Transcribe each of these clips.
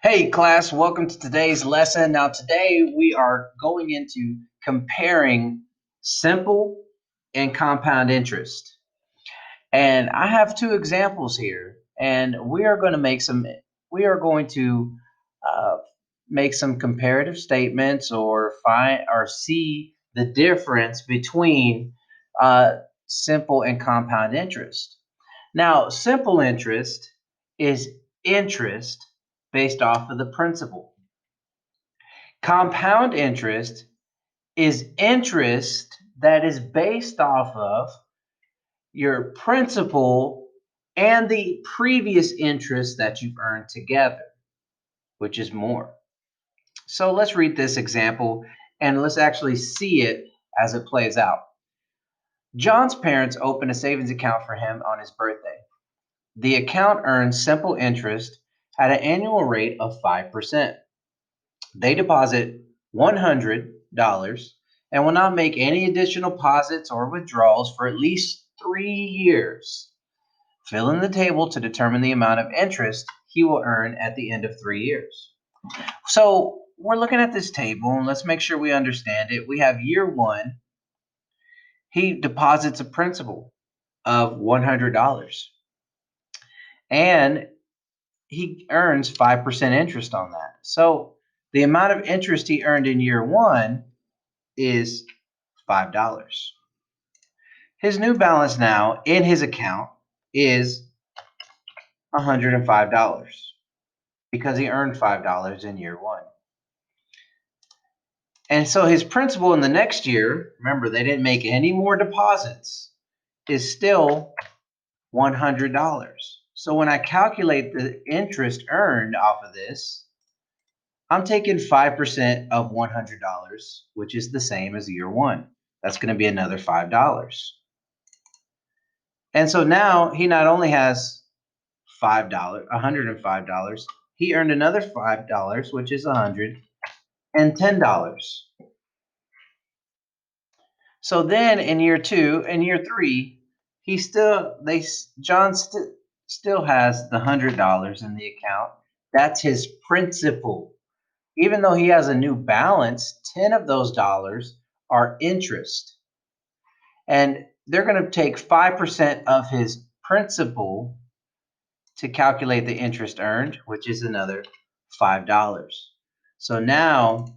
Hey class, welcome to today's lesson. Now today we are going into comparing simple and compound interest. And I have two examples here, and we are going to uh, make some comparative statements or find or see the difference between uh, simple and compound interest. Now, simple interest is interest based off of the principal. Compound interest is interest that is based off of your principal and the previous interest that you've earned together, which is more. So let's read this example and let's actually see it as it plays out. John's parents opened a savings account for him on his birthday. The account earns simple interest at an annual rate of 5%. They deposit $100 and will not make any additional deposits or withdrawals for at least 3 years. Fill in the table to determine the amount of interest he will earn at the end of 3 years. So we're looking at this table and let's make sure we understand it. We have year one, he deposits a principal of $100 and he earns 5% interest on that. So the amount of interest he earned in year one is $5. His new balance now in his account is $105 because he earned $5 in year one. And so his principal in the next year, remember they didn't make any more deposits, is still $100. So when I calculate the interest earned off of this, I'm taking 5% of $100, which is the same as year one. That's going to be another $5. And so now he not only has $105, he earned another $5, which is $110. So then in year two and year three, John still has the $100 in the account. That's his principal. Even though he has a new balance, 10 of those dollars are interest. And they're going to take 5% of his principal to calculate the interest earned, which is another $5. So now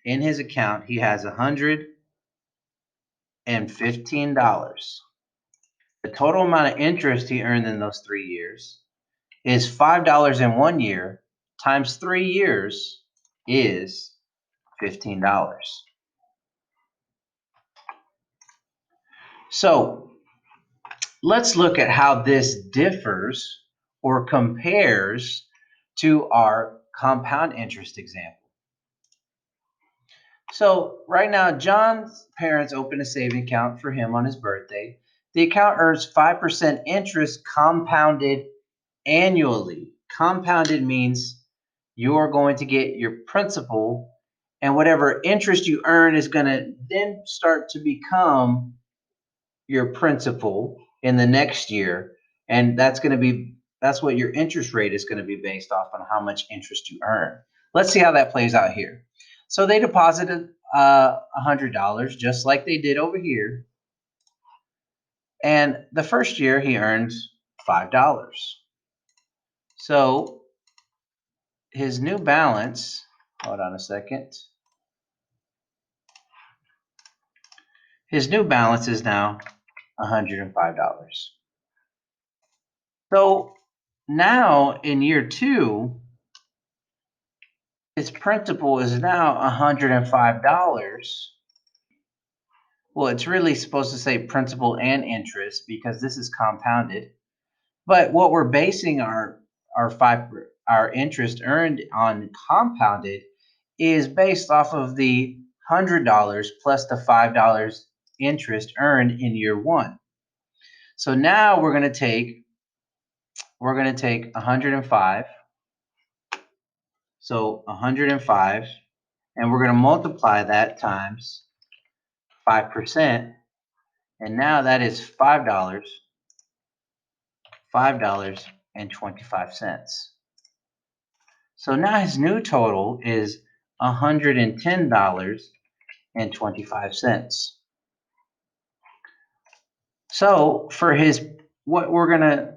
in his account, he has $115. The total amount of interest he earned in those 3 years is $5 in 1 year times 3 years is $15. So let's look at how this differs or compares to our compound interest example. So right now, John's parents opened a saving account for him on his birthday. The account earns 5% interest compounded annually. Compounded means you're going to get your principal, and whatever interest you earn is going to then start to become your principal in the next year. And that's what your interest rate is going to be based off on how much interest you earn. Let's see how that plays out here. So they deposited $100 just like they did over here. And the first year he earns $5. So his new balance, hold on a second. His new balance is now $105. So now in year two, his principal is now $105. Well, it's really supposed to say principal and interest because this is compounded. But what we're basing our interest earned on compounded is based off of the $100 plus the $5 interest earned in year one. So now we're going to take 105. So 105, and we're going to multiply that times 5%, and now that is $5.25. So now his new total is $110.25. So for his, what we're gonna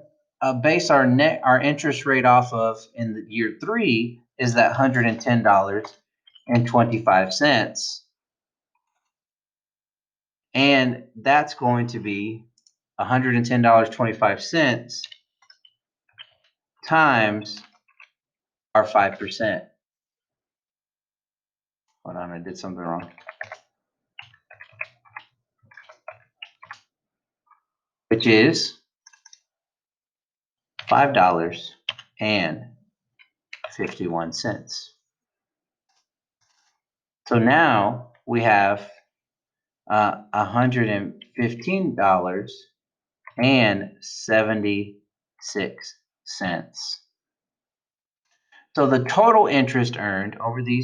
base our interest rate off of in the year 3 is that $110.25, and that's going to be $110.25 times our 5%. Hold on, I did something wrong. Which is $5.51. So now we have $115.76. So the total interest earned over the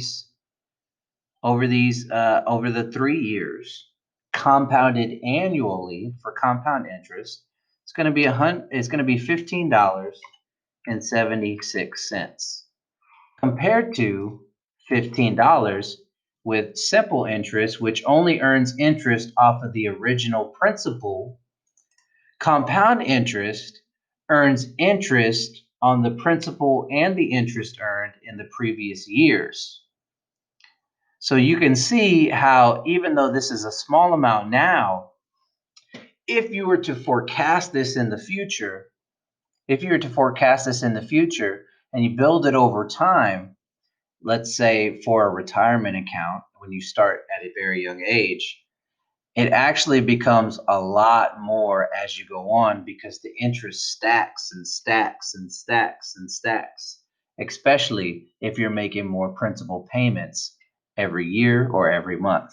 3 years, compounded annually for compound interest, it's going to be $15.76 compared to $15 with simple interest, which only earns interest off of the original principal. Compound interest earns interest on the principal and the interest earned in the previous years. So you can see how, even though this is a small amount now, if you were to forecast this in the future, and you build it over time, let's say for a retirement account, when you start at a very young age, it actually becomes a lot more as you go on because the interest stacks and stacks and stacks and stacks, especially if you're making more principal payments every year or every month.